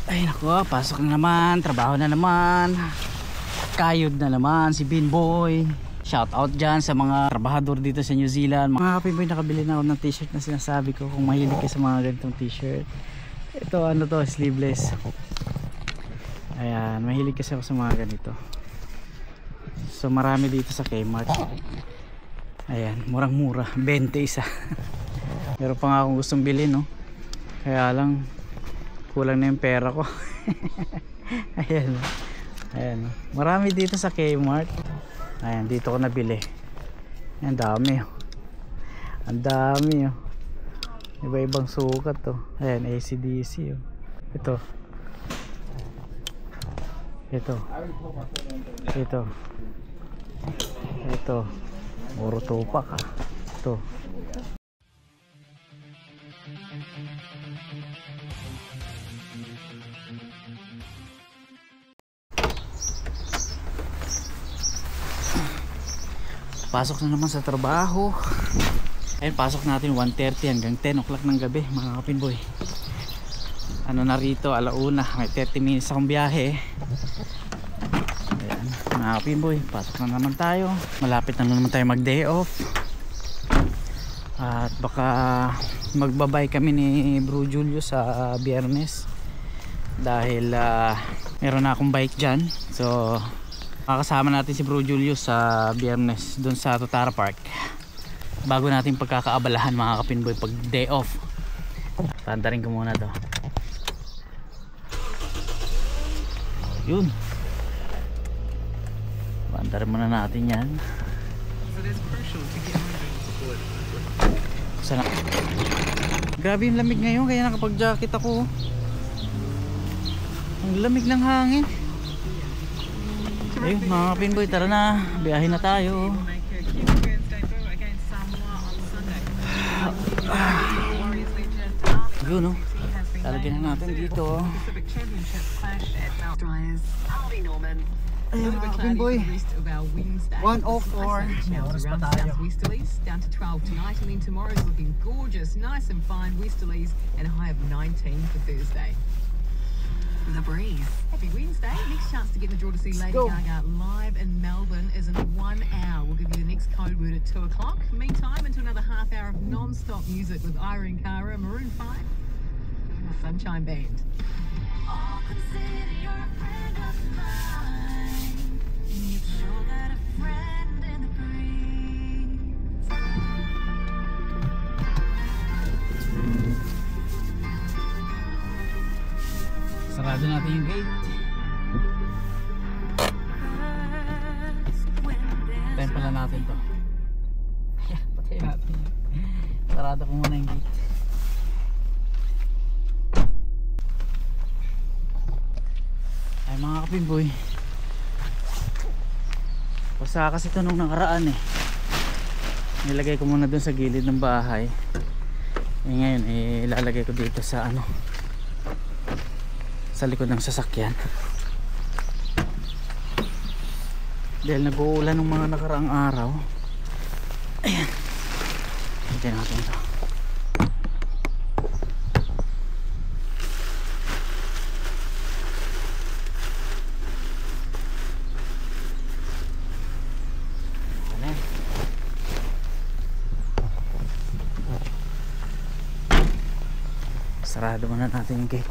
Ay naku, pasok na naman, trabaho na naman. Kayod na naman si Binboy. Shout out dyan sa mga trabahador dito sa New Zealand. Mga Binboy, nakabili na ako ng t-shirt na sinasabi ko. Kung mahilig ka sa mga ganitong t-shirt, ito ano to, sleeveless. Ayan, mahilig kasi ako sa mga ganito. So marami dito sa Kmart. Ayan, murang mura, 20 isa. Meron pa nga akong gustong bilhin, no? Kaya lang kulang na yung pera ko. Ayan, ayan, marami dito sa Kmart. Ayan, dito ko nabili. Ang dami, oh. Ang dami, oh. Iba-ibang sukat, oh. Ayan, AC/DC, oh. Ito. Ito. Ito. Ito. Puro tupak, ah. Ito. Pasok na naman sa trabaho. Ayun, pasok natin 1:30 hanggang 10 o'clock ng gabi, mga kapinboy. Ano na rito, alauna, may 30 minutes akong biyahe. Ayan, mga kapinboy, pasok na naman tayo. Malapit na naman tayo mag day off. At baka magbabay kami ni Bro Julio sa Biyernes. Dahil meron na akong bike dyan. So makakasama natin si Bro Julius sa Biyernes dun sa Totara Park, bago natin pagkakaabalahan, mga kapinboy, pag day off. Tandarin ko muna to. Yun, tandarin muna natin yan. Sana. Grabe yung lamig ngayon, kaya nakapag jacket ako. Ang lamig ng hangin. Ayun, mga kapinboy, tara na, biyahe na tayo. Yun, oh, talagyan na natin dito. Ayun, mga kapinboy, 1:04. Oras pa tayo. Down to 12 tonight, and then tomorrow's looking gorgeous, nice and fine westerlies, and a high of 19 for Thursday. The breeze. Happy Wednesday. Next chance to get in the draw to see Lady Gaga live in Melbourne is in 1 hour. We'll give you the next code word at 2 o'clock. Meantime, into another half hour of non-stop music with Irene Cara, Maroon 5, and the Sunshine Band. Oh, consider you're a friend of mine. You've sure got a friend in the breeze. Sarado natin yung gate. Tayo pala natin to. Patay natin. Sarado ko muna yung gate. Ay, mga kapinboy, basta kasi ito nung nakaraan eh. Nilagay ko muna dun sa gilid ng bahay. Ngayon ilalagay ko dito sa ano, sa likod ng sasakyan, dahil nag-uulan ng mga nakaraang araw. Ayan, hintayin natin ito. Sarado muna natin yung gate.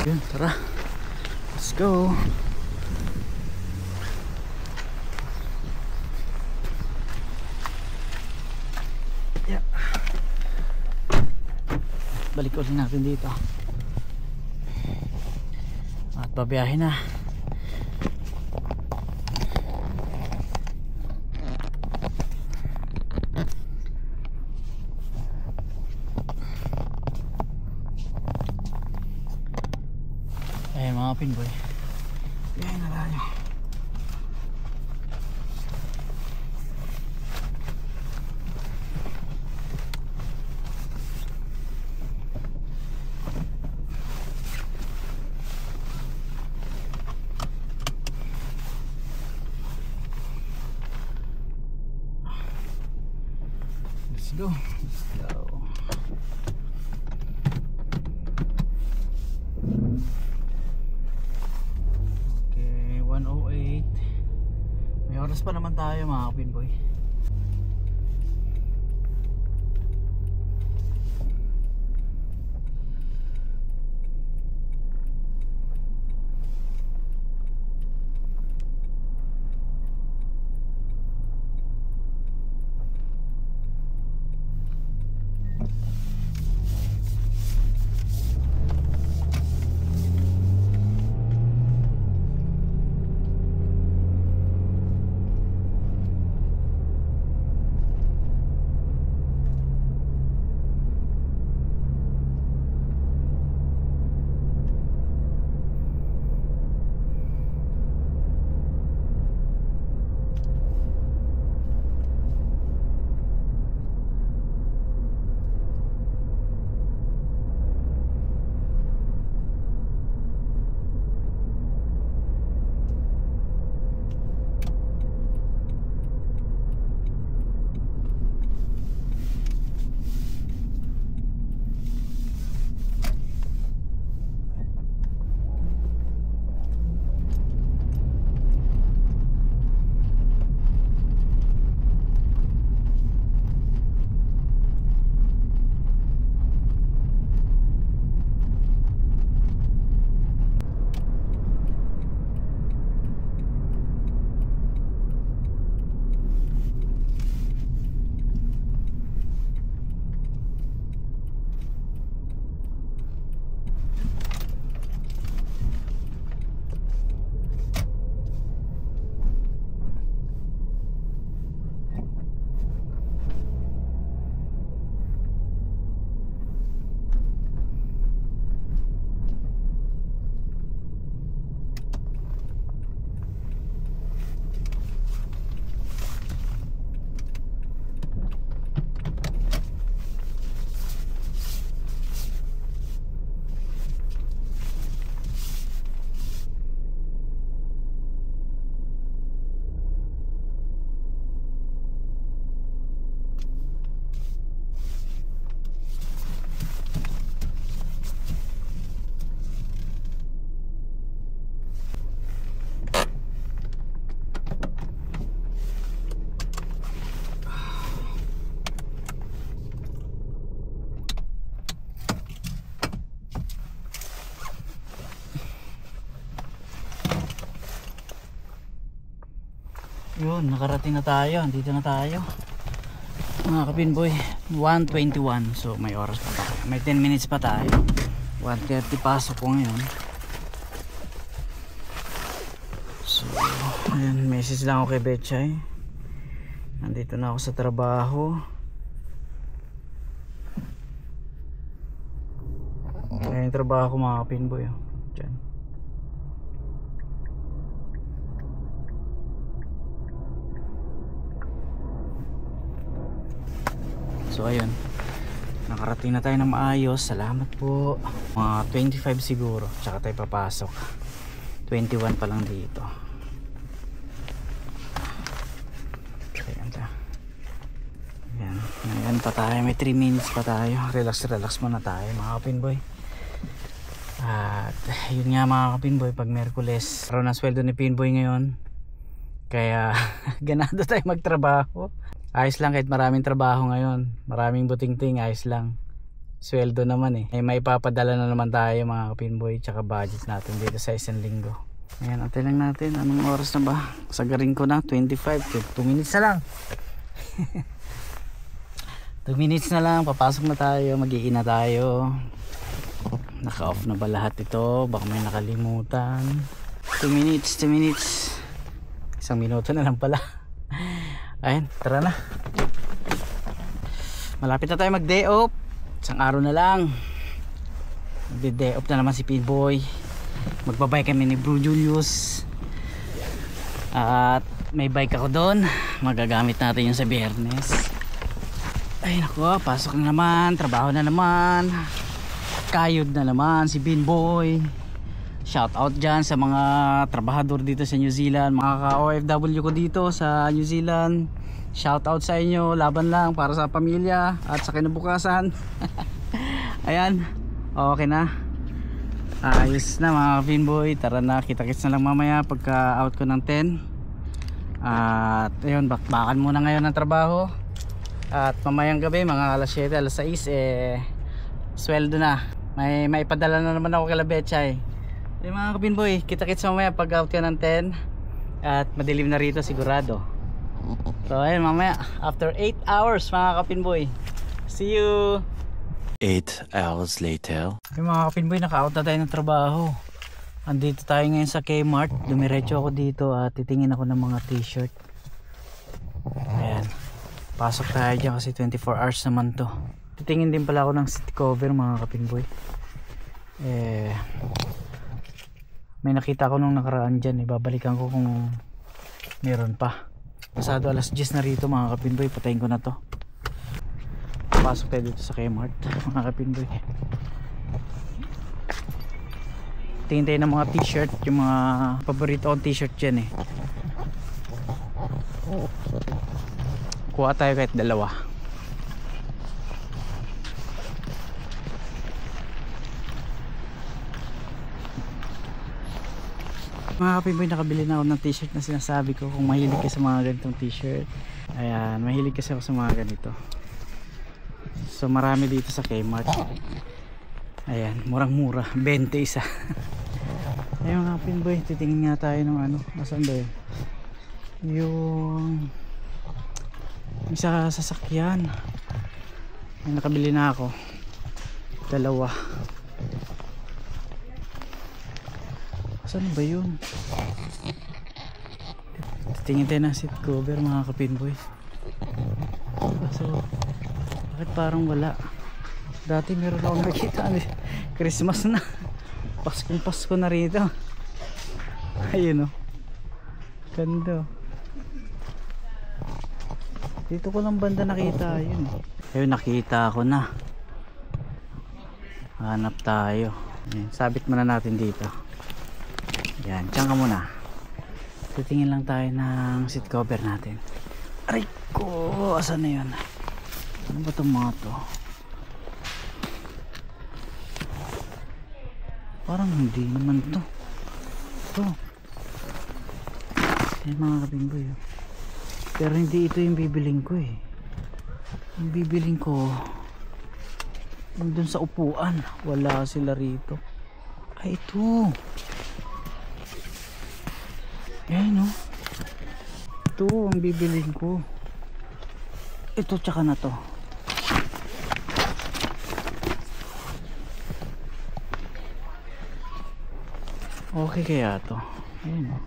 Yun, tara, let's go. Yeah. Balik ulit natin dito at babiyahe na. Ayan, mga pinboy, biyahe na tayo. Let's go. Let's go. Lalabas pa naman tayo mga kapinboy. Yun, nakarating na tayo. Andito na tayo mga kapinboy. 1:21. So may oras pa tayo. May 10 minutes pa tayo. 1:30 pasok ko ngayon. So ayun, message lang ako kay Betchay. Nandito na ako sa trabaho. Ayun yung trabaho ko mga kapinboy. Diyan. So ayun, nakarating na tayo ng maayos. Salamat po. Mga 25 siguro, tsaka tayo papasok. 21 pa lang dito. Ayan ta. Ayan, ayan pa tayo. May 3 minutes pa tayo. Relax muna tayo mga kapinboy. At yun nga mga kapinboy, pag Merkules, araw ng sweldo ni Pinboy ngayon. Kaya ganado tayo magtrabaho. Ayos lang kahit maraming trabaho ngayon. Maraming buting-ting, ayos lang. Sweldo naman eh. May ipapadala na naman tayo mga kapinboy. Tsaka budget natin dito sa isang linggo. Ayan, atay lang natin. Anong oras na ba? Sagarin ko na, 25. 2 minutes na lang. 2 minutes na lang. Papasok na tayo. Mag-iin na tayo. Naka-off na ba lahat ito? Baka may nakalimutan. 2 minutes, 2 minutes. 1 minuto na lang pala. Ayun, tara na. Malapit na tayo mag-day off. Isang araw na lang. Mag-day off na naman si Pinboy. Magbabay kami ni Bro Julius. At may bike ako doon. Magagamit natin yung sa Biyernes. Ay naku, pasok na naman. Trabaho na naman. Kayod na naman si Pinboy. Shout out dyan sa mga trabahador dito sa New Zealand, mga ka-OFW ko dito sa New Zealand. Shout out sa inyo, laban lang para sa pamilya at sa kinabukasan. Ayan, okay na. Ayos na mga Pinboy. Tara na, kita-kits na lang mamaya pagka out ko ng 10. At ayun, bakbakan muna ngayon ng trabaho. At mamayang gabi mga alas 7, alas 6 sweldo na. May maipadala na naman ako kay Betchay. Mga kapinboy, kita-kits mamaya pag out ka ng 10. At madilim na rito sigurado. So ayun, mamaya after 8 hours mga kapinboy. See you 8 hours later. Yung mga kapinboy, naka-out na tayo ng trabaho. Andito tayo ngayon sa Kmart. Dumiretso ako dito at titingin ako ng mga t-shirt. Ayan, pasok tayo dyan kasi 24 hours naman to. Titingin din pala ako ng seat cover mga kapinboy. May nakita ko nung nakaraan dyan. Ibabalikan ko kung meron pa. Pasado alas 10 na rito mga kapinboy. Patayin ko na to. Pasok tayo dito sa Kmart mga kapinboy. Tingin tayo ng mga t-shirt. Yung mga paborito kong t-shirt dyan eh. Kuha tayo kahit dalawa. Mga kapinboy, nakabili na ako ng t-shirt na sinasabi ko. Kung mahilig ka sa mga ganitong t-shirt. Ayan, mahilig kasi ako sa mga ganito. So marami dito sa Kmart. Ayan, murang mura, 20 isa. Ayun mga kapinboy, titingin nga tayo ng ano. Nasaan ba yun? Yung isa sasakyan. Ay, nakabili na ako dalawa. Saan ba yun? Titingin tayo ng seat cover mga kapinboy. So bakit parang wala? Dati meron ako nakita. Christmas na, Pasko na rito. Ayun o, ganda. Dito ko lang banda nakita yun. Ayun, nakita ko na. Hanap tayo. Ayun, sabit muna natin dito. Yan, tiyan ka muna. Titingin lang tayo ng seat cover natin. Aray ko, asan na yun? Ano ba itong mga to? Parang hindi naman to. Ito. Yan mga kapinboy. Pero hindi ito yung bibiling ko eh. Yung bibiling ko yung dun sa upuan. Wala sila rito. Ay, ito. Yan o. Ito ang bibiling ko. Ito tsaka na to. Okay kaya to. Ayun o.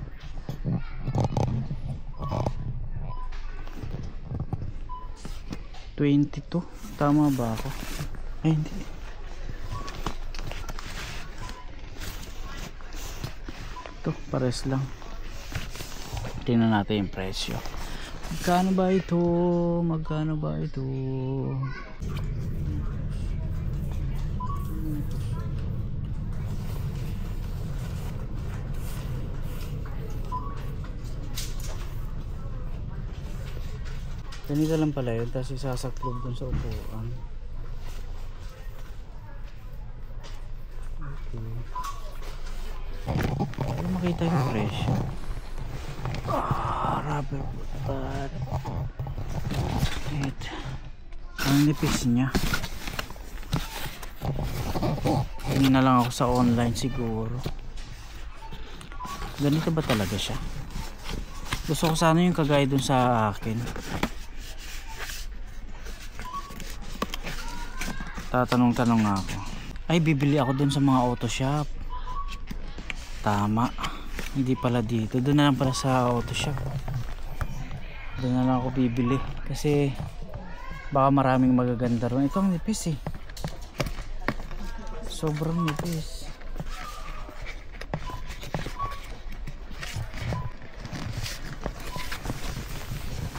22. Tama ba ako? Ay hindi. Ito pares lang. Tingnan natin yung presyo. Magkano ba ito? Magkano ba ito? Ganito lang pala yun, tapos isasaklog dun sa upuan. Okay. Para makita yung presyo. Rubber pad. Wait. Ang nipis niya. Hindi na lang ako sa online siguro. Ganito ba talaga siya? Gusto ko sana yung kagaya dun sa akin. Tatanong-tanong nga ako. Ay, bibili ako dun sa mga auto shop. Tama. Hindi pala dito. Doon na lang pala sa auto shop. Doon na lang ako bibili. Kasi baka maraming magaganda ron. Ito ang nipis eh. Sobrang nipis.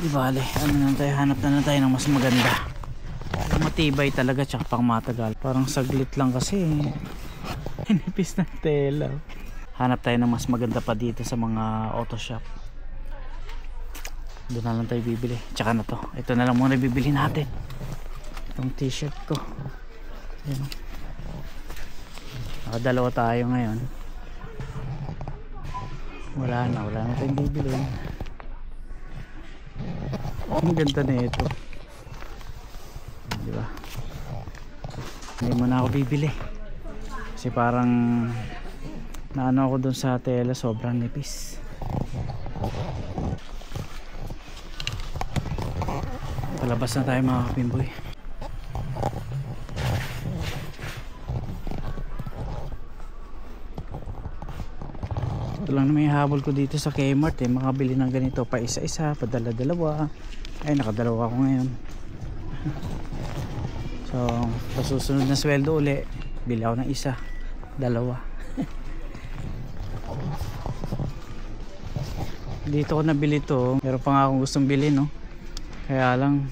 Di bale. Ano na tayo? Hanap na tayo ng mas maganda. Matibay talaga tsaka pang matagal. Parang saglit lang kasi nipis na tela. Hanap tayo ng mas maganda pa dito sa mga auto shop. Doon na lang tayo bibili. Tsaka na to. Ito na lang muna bibili natin. Itong t-shirt ko. Ayan. Nakadalawa tayo ngayon. Wala na tayong bibili. Ang ganda na ito. Di ba? Hindi mo na ako bibili. Kasi parang naano ako dun sa tela, sobrang nipis. Palabas na tayo mga kapimboy. Ito lang naman yung habol ko dito sa Kmart eh, makabili ng ganito pa isa-isa, padala-dalawa. Ay, nakadalawa ako ngayon. So, sa susunod na sweldo uli, bili ako ng isa, dalawa. Dito ko nabili to, meron pa nga akong gustong bilhin, no? Kaya lang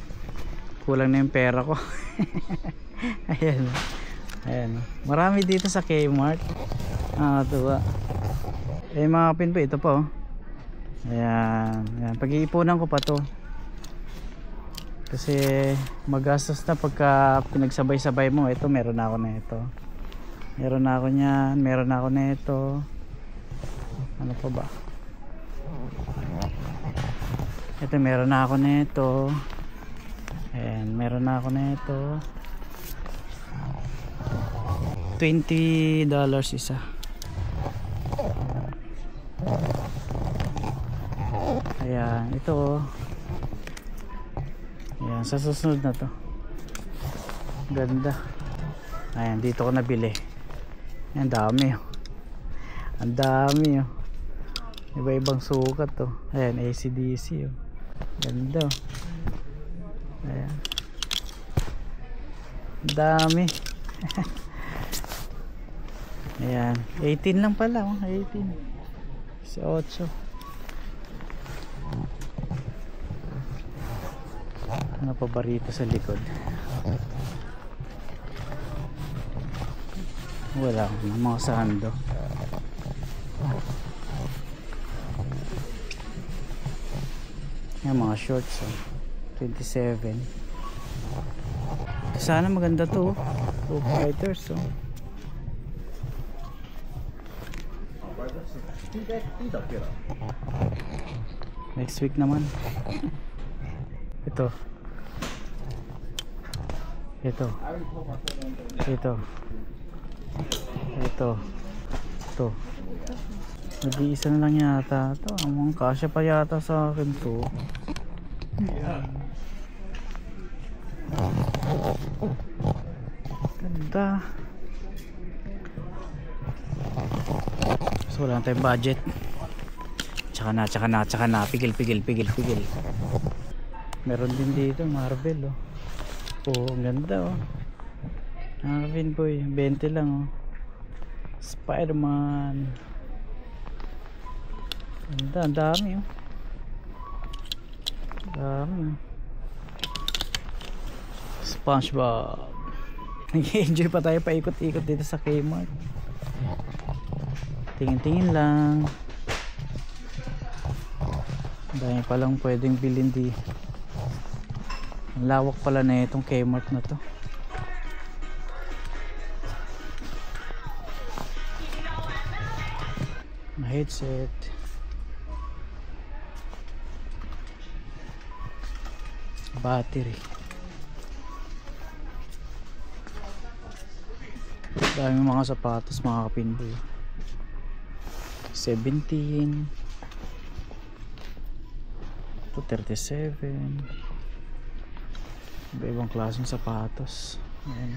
kulang na yung pera ko. Ayan. Ayan. Marami dito sa Kmart. Tuwa. Eh mga kapinboy, ito po. Ayan. Ayan. Pag-iipunan ko pa to. Kasi magastos na pagka pinagsabay-sabay mo. Ito meron na ako na ito. Meron na ako niyan. Meron na ako na ito. Ano pa ba? Ito meron na ako na ito. Ayan. Meron na ako na ito. $20 isa. Ayan, ito. Ayan, sa susunod na to. Ganda. Ayan, dito ko nabili. Ayan, dami. Ang dami. Iba-ibang sukat to. Ayan, AC/DC. Ganda. Ayan. Ang dami. Ayan, 18 lang pala. 18. 18. Ano pa ba rito sa likod? Wala, mga sando. Yan mga shorts 27. Sana maganda to. Foo Fighters Next week naman. Ito. Ito. Ito. Ito. Ito. Nag-iisa na lang yata. Ito. Ang kasya pa yata sa akin to. Ganda. So wala na tayong budget. Tsaka na. Pigil. Meron din dito Marvel ang ganda Pinboy 20 lang Spider-Man. Ganda, ang dami dami SpongeBob. Nag-enjoy pa tayo paikot-ikot dito sa Kmart. Tingin-tingin lang. Dahil palang pwedeng bilhin di. Ang lawak pala na itong Kmart na to. Headset. Battery. Daming mga sapatos mga kapinboy. 17. Ito 37. Iba-ibang klaseng sapatos. Ayan.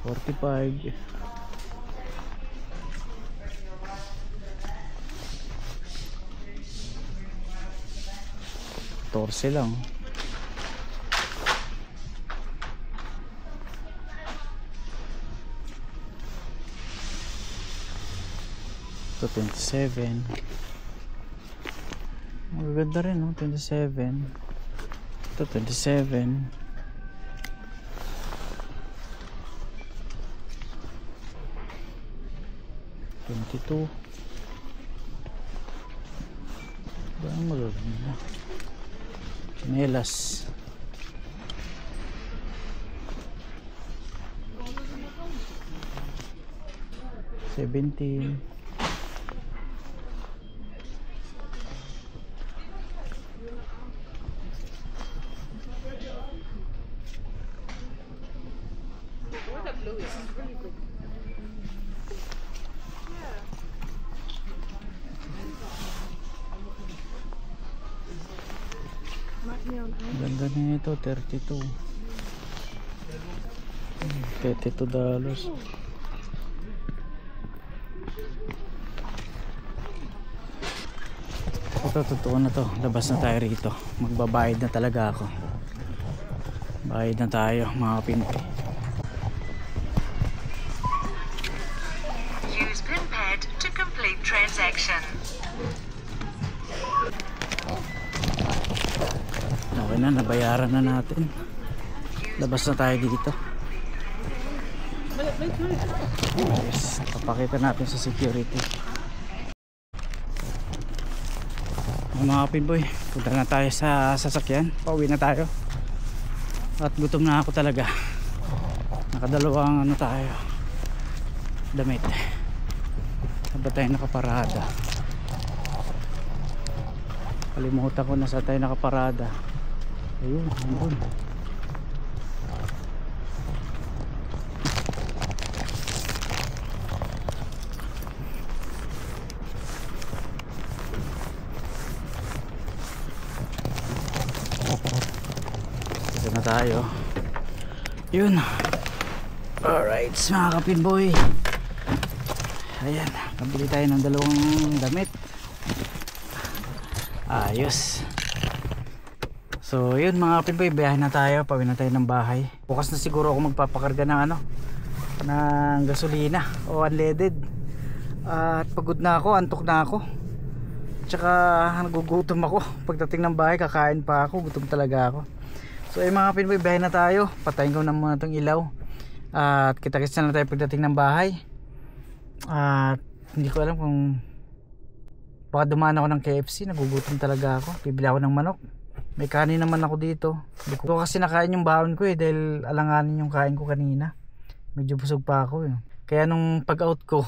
45. Torse lang. Ito 27. Maganda rin 27. Ito 27. 22. Ba ang magaganda? Chinelas. $17. Ganda na ito, $32. $32. Ito, totoo na to. Labas na tayo rito. Magbabayad na talaga ako. Bayad na tayo mga Pinoy. Use PIN pad to complete transaction. Okay na, nabayaran na natin. Labas na tayo dito. Yes, papakita natin sa security. Mga Pinoy, punta na tayo sa sasakyan. Pauwi na tayo. At gutom na ako talaga. Nakadalawang ano tayo, damit. Saan tayo nakaparada? Kalimutan ko na saan tayo nakaparada. Ayun, andun. Dito na tayo. Yun. Alright, mga kapinboy. Ayan, nabili tayo ng dalawang damit. Ayos. So yun mga kapinboy, biyahe na tayo. Pauwi na tayo ng bahay. Bukas na siguro ako magpapakarga ng ano, ng gasolina o unleaded. At pagod na ako, antok na ako. Tsaka nagugutom ako. Pagdating ng bahay, kakain pa ako. Gutom talaga ako. So yung mga Pinoy, biyahe na tayo. Patayin ko na muna itong ilaw. At kita-kits na tayo pagdating ng bahay. At hindi ko alam kung baka dumaan ako ng KFC. Nagugutom talaga ako. Bibili ako ng manok. May kanin naman ako dito. Hindi ko kasi nakain yung baon ko dahil alanganin yung kain ko kanina. Medyo busog pa ako Kaya nung pag-out ko,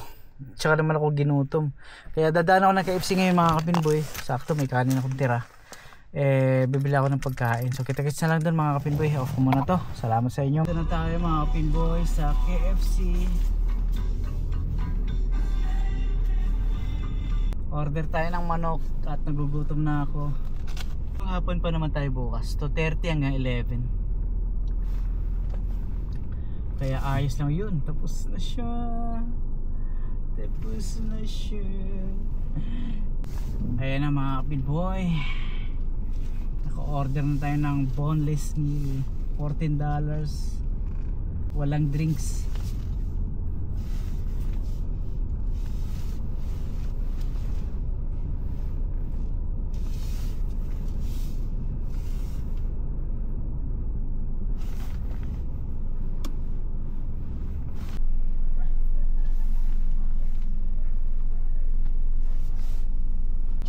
tsaka naman ako ginutom. Kaya dadaan ako ng KFC ngayon mga kapinboy. Sakto may kanin akong tira. Bibili ako ng pagkain. So kita-kits na lang doon mga kapinboy. Off ko muna to. Salamat sa inyo. Ito na tayo mga kapinboy sa KFC. Order tayo ng manok at nagugutom na ako. Hapon pa naman tayo bukas. 2:30 hanggang 11. Kaya ayos lang yun. Tapos na siya. Ayan na mga kapinboy. Naka-order na tayo ng boneless meal. $14. Walang drinks.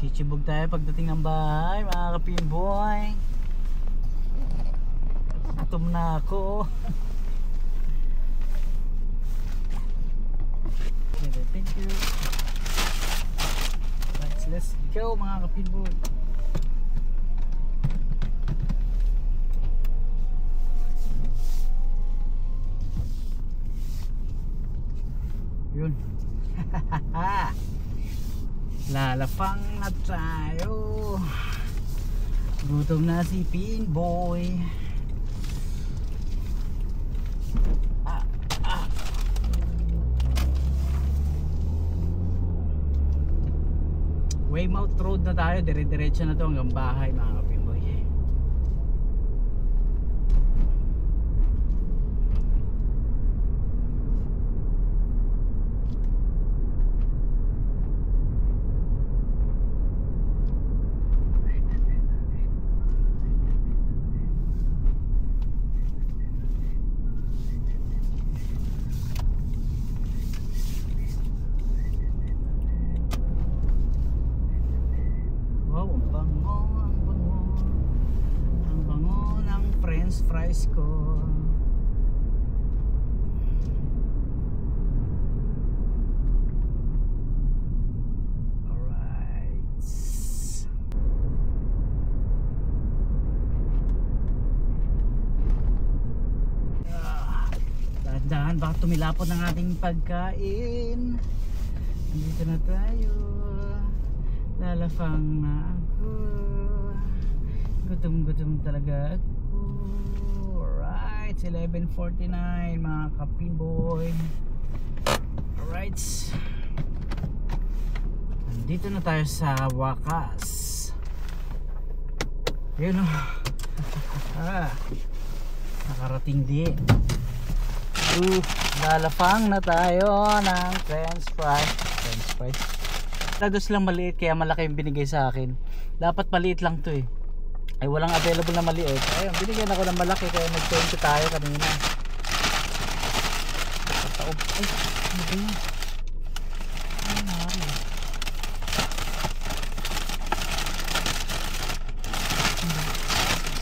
Chichibog tayo pagdating ng bahay mga kapinboy. Gutom na ako. Okay, thank you. Let's go mga kapinboy. Yun. Lalapang na tayo. Gutom na si Pinboy. Weymouth Road na tayo. Dire-diretso na to hanggang bahay mga kapinboy. Wow, ang bango, ang bango. dahan baka tumilapot ng ating pagkain. Nandito na tayo. Lalafang na ako. Gutom talaga ako. Alright, 11:49 mga kapinboy. Alright, nandito na tayo sa wakas. Yun o. Nakarating din. Lalafang na tayo ng french fries. Dados lang maliit kaya malaki yung binigay sa akin. Dapat maliit lang to eh. Ay walang available na maliit. Ayun, binigyan ako ng malaki kaya nag-20 tayo kanina. Ay, ano ba yun?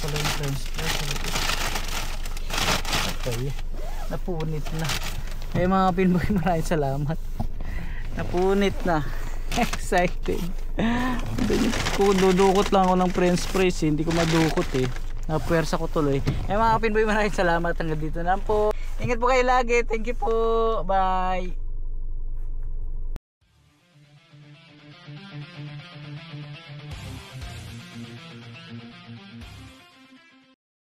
Pala yung french fries. Okay, napunit na. Eh mga pinboy, maraming salamat. Napunit na. Excited. Dudukot lang ako ng french fries eh. Hindi ko madukot eh. Napuwersa ko tuloy. Eh mga kapinboy, maraming salamat. Hanggang dito na po. Ingat po kayo lagi. Thank you po. Bye.